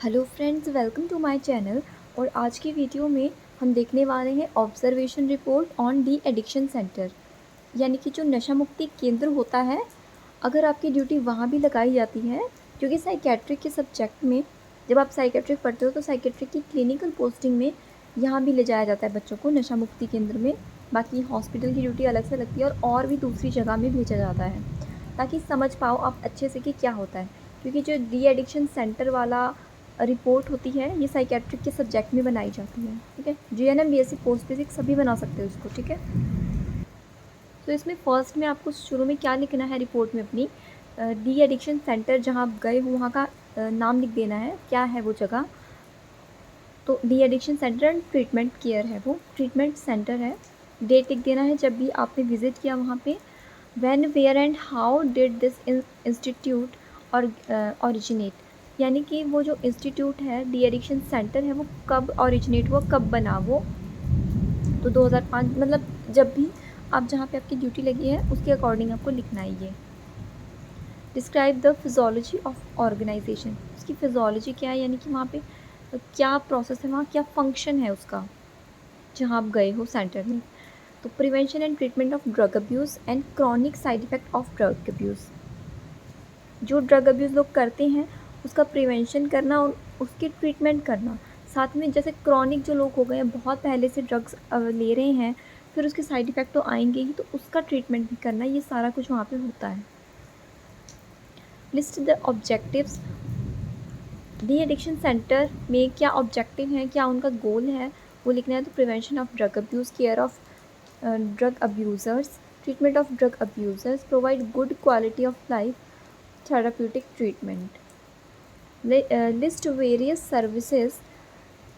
Hello friends, welcome to my channel. और आज की वीडियो में हम देखने वाले हैं observation report on de addiction centre, यानी कि जो नशा मुक्ति केंद्र होता है, अगर आपकी ड्यूटी वहाँ भी लगाई जाती है, क्योंकि साइकेट्रिक के सब्जेक्ट में जब आप साइकेट्रिक पढ़ते हो तो साइकेट्रिक की क्लिनिकल पोस्टिंग में यहाँ भी ले जाया जाता है बच्चों को नशा मुक्ति केंद्र में। बाकी हॉस्पिटल की ड्यूटी अलग से लगती है और भी दूसरी जगह में भेजा जाता है, ताकि समझ पाओ आप अच्छे से कि क्या होता है। क्योंकि जो डी एडिक्शन सेंटर वाला रिपोर्ट होती है ये साइकेट्रिक के सब्जेक्ट में बनाई जाती है, ठीक है। जीएनएम, बीएससी, पोस्ट बेसिक सभी बना सकते हो इसको, ठीक है। तो इसमें फर्स्ट में आपको शुरू में क्या लिखना है रिपोर्ट में अपनी, डी एडिक्शन सेंटर जहाँ आप गए हो वहाँ का नाम लिख देना है, क्या है वो जगह। तो D addiction centre and treatment care है, वो ट्रीटमेंट सेंटर है। डेट लिख देना है जब भी आपने विजिट किया वहाँ पे। When, where and how did this institute और ओरिजिनेट, यानी कि वो जो इंस्टीट्यूट है डी एडिक्शन सेंटर है वो कब ओरिजिनेट हुआ, कब बना वो। तो 2005, मतलब जब भी आप जहाँ पे आपकी ड्यूटी लगी है उसके अकॉर्डिंग आपको लिखना है ये। Describe the physiology of organisation, उसकी फिजोलॉजी क्या है, यानी कि वहाँ पे क्या प्रोसेस है, वहाँ क्या फंक्शन है उसका जहाँ आप गए हो सेंटर में। तो prevention and treatment of drug abuse and chronic side effect of drug abuse, जो ड्रग अब्यूज़ लोग करते हैं उसका प्रिवेंशन करना और उसकी ट्रीटमेंट करना। साथ में जैसे क्रॉनिक जो लोग हो गए हैं, बहुत पहले से ड्रग्स ले रहे हैं, फिर उसके साइड इफ़ेक्ट तो आएंगे ही, तो उसका ट्रीटमेंट भी करना, ये सारा कुछ वहाँ पे होता है। List the objectives, D addiction centre में क्या ऑब्जेक्टिव है, क्या उनका गोल है, वो लिखना है। तो prevention of drug abuse, care of drug abusers, treatment of drug abusers, provide good quality of life, therapeutic treatment. List various services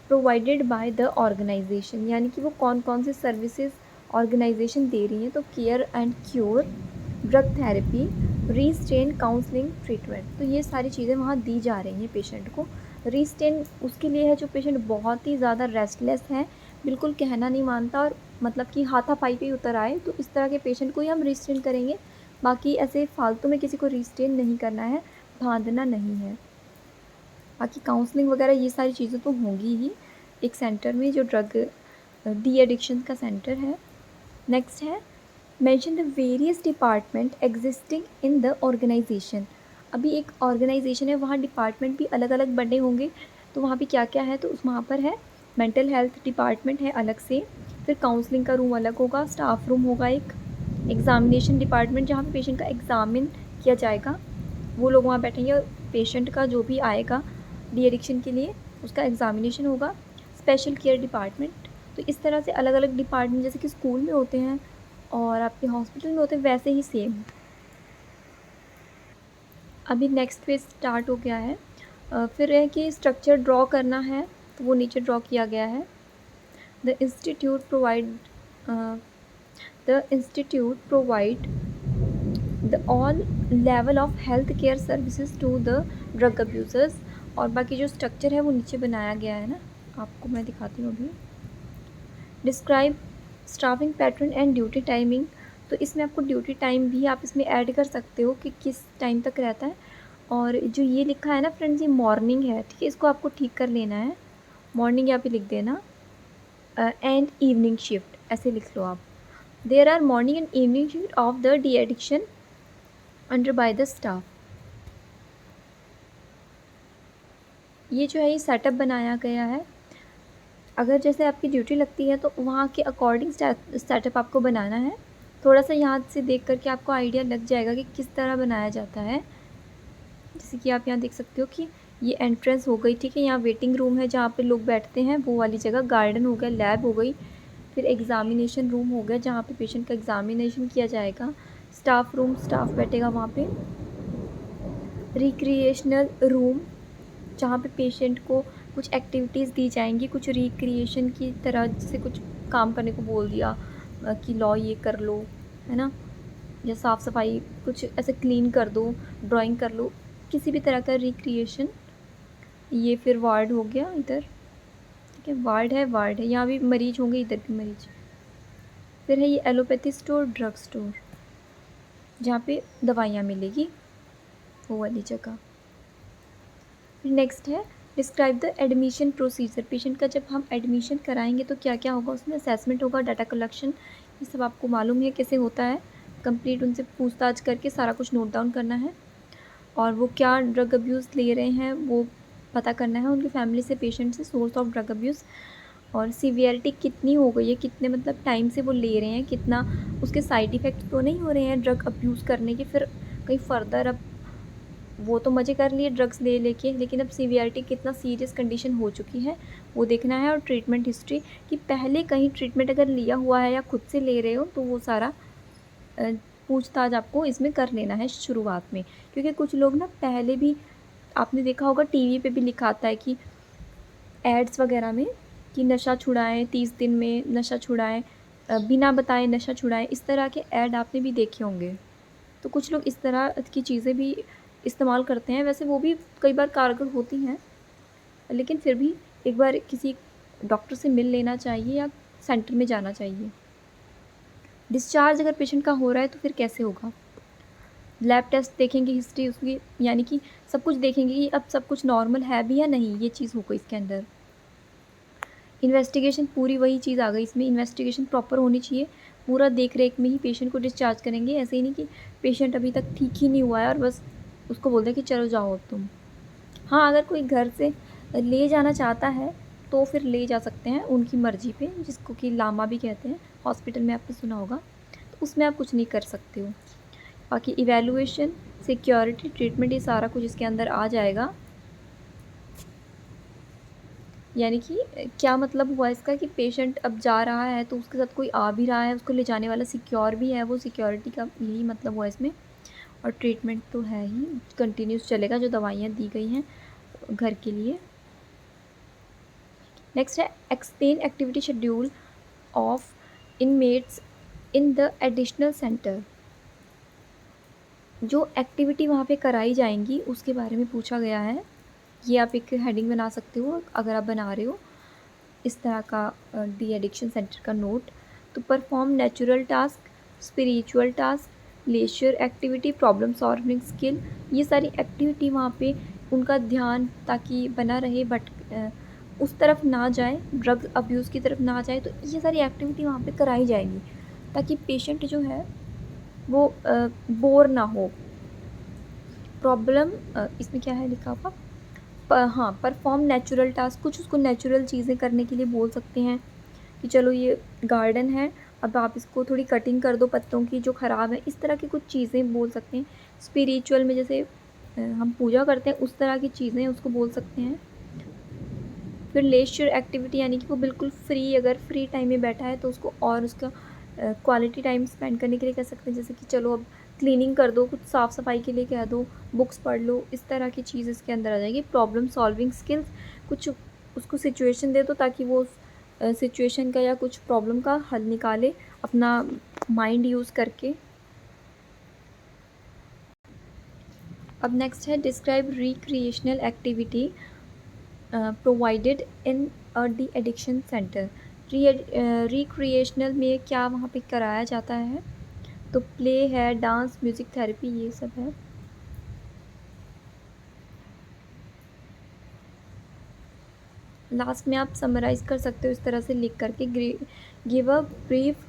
provided by the organisation, यानी कि वो कौन कौन से सर्विसेज ऑर्गेनाइजेशन दे रही है। तो care and cure, drug therapy, restrain, counselling, treatment. तो ये सारी चीज़ें वहाँ दी जा रही हैं पेशेंट को। रीस्टेन उसके लिए है जो पेशेंट बहुत ही ज़्यादा रेस्टलेस है, बिल्कुल कहना नहीं मानता और मतलब कि हाथापाई पे ही उतर आए, तो इस तरह के पेशेंट को ही हम रीस्टेन करेंगे। बाकी ऐसे फालतू में किसी को रीस्टेन नहीं करना है, बांधना नहीं है। बाकी काउंसलिंग वगैरह ये सारी चीज़ें तो होंगी ही एक सेंटर में जो ड्रग डी एडिक्शन का सेंटर है। नेक्स्ट है mention the various department existing in the organisation. अभी एक ऑर्गेनाइजेशन है, वहाँ डिपार्टमेंट भी अलग अलग बने होंगे, तो वहाँ पे क्या क्या है, तो उस वहाँ पर है मेंटल हेल्थ डिपार्टमेंट है अलग से, फिर काउंसलिंग का रूम अलग होगा, स्टाफ रूम होगा एक, एग्ज़ामिनेशन डिपार्टमेंट जहाँ पे पेशेंट का एग्ज़ामिन किया जाएगा, वो लोग वहाँ बैठेंगे और पेशेंट का जो भी आएगा डी एडिक्शन के लिए उसका एग्ज़ामिनेशन होगा। स्पेशल केयर डिपार्टमेंट, तो इस तरह से अलग अलग डिपार्टमेंट जैसे कि स्कूल में होते हैं और आपके हॉस्पिटल में होते हैं, वैसे ही सेम। अभी नेक्स्ट पेज स्टार्ट हो गया है। फिर है कि स्ट्रक्चर ड्रॉ करना है, तो वो नीचे ड्रॉ किया गया है। The institute provide the all level of health care services to the drug abusers. और बाकी जो स्ट्रक्चर है वो नीचे बनाया गया है ना, आपको मैं दिखाती हूँ अभी। Describe staffing pattern and duty timing, तो इसमें आपको ड्यूटी टाइम भी आप इसमें ऐड कर सकते हो कि किस टाइम तक रहता है। और जो ये लिखा है ना फ्रेंड्स, ये मॉर्निंग है, ठीक है, इसको आपको ठीक कर लेना है। मॉर्निंग यहाँ पे लिख देना, एंड इवनिंग शिफ्ट ऐसे लिख लो आप। There are morning and evening shift of the de addiction under by the staff. ये जो है ये सेटअप बनाया गया है। अगर जैसे आपकी ड्यूटी लगती है तो वहाँ के अकॉर्डिंग सेटअप आपको बनाना है। थोड़ा सा यहाँ से देख करके आपको आइडिया लग जाएगा कि किस तरह बनाया जाता है। जैसे कि आप यहाँ देख सकते हो कि ये एंट्रेंस हो गई, ठीक है, यहाँ वेटिंग रूम है जहाँ पे लोग बैठते हैं वो वाली जगह, गार्डन हो गया, लैब हो गई, फिर एग्ज़ामिनेशन रूम हो गया जहाँ पे पेशेंट का एग्ज़ामिनेशन किया जाएगा, स्टाफ रूम, स्टाफ बैठेगा वहाँ पे, रिक्रिएशनल रूम जहाँ पे पेशेंट को कुछ एक्टिविटीज़ दी जाएंगी, कुछ रिक्रिएशन की तरह, जैसे कुछ काम करने को बोल दिया कि लो ये कर लो, है ना, या साफ़ सफाई कुछ ऐसे क्लीन कर दो, ड्राइंग कर लो, किसी भी तरह का रिक्रिएशन। ये फिर वार्ड हो गया इधर, ठीक है, वार्ड है, यहाँ भी मरीज होंगे, इधर भी मरीज। फिर है ये एलोपैथी स्टोर, ड्रग स्टोर जहाँ पे दवाइयाँ मिलेगी, वो वाली जगह। फिर नेक्स्ट है describe the admission procedure. Patient का जब हम एडमिशन कराएंगे तो क्या क्या होगा उसमें, असेसमेंट होगा, डाटा कलेक्शन, ये सब आपको मालूम है कैसे होता है। कंप्लीट उनसे पूछताछ करके सारा कुछ नोट डाउन करना है, और वो क्या ड्रग अब्यूज़ ले रहे हैं वो पता करना है, उनकी फैमिली से, पेशेंट से, सोर्स ऑफ ड्रग अब्यूज़, और सीवियरिटी कितनी हो गई है, कितने मतलब टाइम से वो ले रहे हैं, कितना उसके साइड इफ़ेक्ट तो नहीं हो रहे हैं ड्रग अब्यूज़ करने के, फिर कहीं फर्दर अब वो तो मज़े कर लिए ड्रग्स ले लेके, लेकिन अब सीवियरिटी कितना सीरियस कंडीशन हो चुकी है वो देखना है। और ट्रीटमेंट हिस्ट्री कि पहले कहीं ट्रीटमेंट अगर लिया हुआ है या खुद से ले रहे हो तो वो सारा पूछताछ आपको इसमें कर लेना है शुरुआत में, क्योंकि कुछ लोग ना पहले भी, आपने देखा होगा टीवी पे भी लिखा आता है कि एड्स वगैरह में कि नशा छुड़ाएं, 30 दिन में नशा छुड़ाएं, बिना बताए नशा छुड़ाएं, इस तरह के ऐड आपने भी देखे होंगे। तो कुछ लोग इस तरह की चीज़ें भी इस्तेमाल करते हैं, वैसे वो भी कई बार कारगर होती हैं, लेकिन फिर भी एक बार किसी डॉक्टर से मिल लेना चाहिए या सेंटर में जाना चाहिए। डिस्चार्ज अगर पेशेंट का हो रहा है तो फिर कैसे होगा, लैब टेस्ट देखेंगे, हिस्ट्री उसकी, यानी कि सब कुछ देखेंगे कि अब सब कुछ नॉर्मल है भी या नहीं, ये चीज़ हो गई इसके अंदर। इन्वेस्टिगेशन, पूरी वही चीज़ आ गई इसमें, इन्वेस्टिगेशन प्रॉपर होनी चाहिए, पूरा देख रेख में ही पेशेंट को डिस्चार्ज करेंगे। ऐसे ही नहीं कि पेशेंट अभी तक ठीक ही नहीं हुआ है और बस उसको बोल दें कि चलो जाओ अब तुम। हाँ, अगर कोई घर से ले जाना चाहता है तो फिर ले जा सकते हैं उनकी मर्ज़ी पे, जिसको कि लामा भी कहते हैं, हॉस्पिटल में आपने सुना होगा, तो उसमें आप कुछ नहीं कर सकते हो। बाकी इवैल्यूएशन, सिक्योरिटी, ट्रीटमेंट, ये सारा कुछ इसके अंदर आ जाएगा। यानी कि क्या मतलब हुआ इसका कि पेशेंट अब जा रहा है तो उसके साथ कोई आ भी रहा है, उसको ले जाने वाला सिक्योर भी है, वो सिक्योरिटी का यही मतलब हुआ इसमें। और ट्रीटमेंट तो है ही, कंटिन्यूस चलेगा, जो दवाइयाँ दी गई हैं घर के लिए। नेक्स्ट है explain activity schedule of inmates in the additional centre. जो एक्टिविटी वहाँ पे कराई जाएंगी उसके बारे में पूछा गया है। ये आप एक हेडिंग बना सकते हो अगर आप बना रहे हो इस तरह का डी एडिक्शन सेंटर का नोट। तो perform natural task, spiritual task, leisure activity, problem solving skill, ये सारी एक्टिविटी वहाँ पे उनका ध्यान ताकि बना रहे, बट उस तरफ ना जाए, ड्रग अब्यूज़ की तरफ ना जाए, तो ये सारी एक्टिविटी वहाँ पे कराई जाएगी ताकि पेशेंट जो है वो बोर ना हो। प्रॉब्लम इसमें क्या है लिखा हुआ, हाँ, परफॉर्म नेचुरल टास्क, कुछ उसको नेचुरल चीज़ें करने के लिए बोल सकते हैं कि चलो ये गार्डन है, अब आप इसको थोड़ी कटिंग कर दो पत्तों की जो ख़राब है, इस तरह की कुछ चीज़ें बोल सकते हैं। स्पिरिचुअल में जैसे हम पूजा करते हैं उस तरह की चीज़ें उसको बोल सकते हैं। फिर लेजर एक्टिविटी यानी कि वो बिल्कुल फ्री, अगर फ्री टाइम में बैठा है तो उसको और उसका क्वालिटी टाइम स्पेंड करने के लिए कह सकते हैं, जैसे कि चलो अब क्लीनिंग कर दो, कुछ साफ़ सफाई के लिए कह दो, बुक्स पढ़ लो, इस तरह की चीज़ इसके अंदर आ जाएगी। प्रॉब्लम सॉल्विंग स्किल्स, कुछ उसको सिचुएशन दे दो ताकि वो सिचुएशन का या कुछ प्रॉब्लम का हल निकाले अपना माइंड यूज़ करके। अब नेक्स्ट है describe recreational activity provided in a D addiction centre. Recreational में क्या वहाँ पे कराया जाता है, तो प्ले है, डांस, म्यूज़िक थेरेपी, ये सब है। लास्ट में आप समराइज़ कर सकते हो इस तरह से लिख करके, give a brief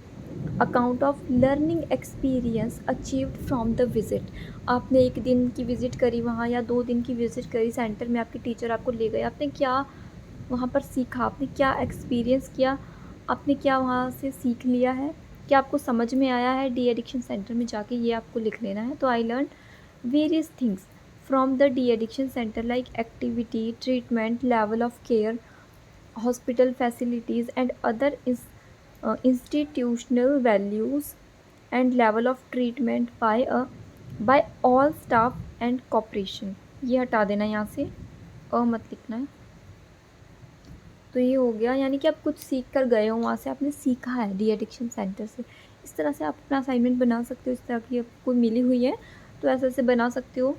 account of learning experience achieved from the visit. आपने 1 दिन की विज़िट करी वहाँ या 2 दिन की विज़िट करी सेंटर में, आपके टीचर आपको ले गए, आपने क्या वहाँ पर सीखा, आपने क्या एक्सपीरियंस किया, आपने क्या वहाँ से सीख लिया है, क्या आपको समझ में आया है डी एडिक्शन सेंटर में जाके, ये आपको लिख लेना है। तो I learn various things from the de addiction centre like activity, treatment, level of care, hospital facilities and other institutional values and level of treatment by all staff and cooperation। ये हटा देना यहाँ से, मत लिखना है। तो ये हो गया, यानी कि आप कुछ सीख कर गए हो, वहाँ से आपने सीखा है डी एडिक्शन सेंटर से। इस तरह से आप अपना असाइनमेंट बना सकते हो, इस तरह की आपको मिली हुई है तो ऐसे ऐसे बना सकते हो।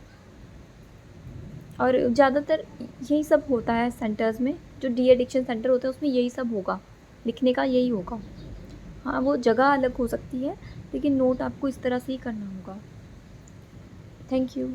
और ज़्यादातर यही सब होता है सेंटर्स में, जो डी एडिक्शन सेंटर होता है उसमें यही सब होगा, लिखने का यही होगा। हाँ, वो जगह अलग हो सकती है लेकिन नोट आपको इस तरह से ही करना होगा। Thank you.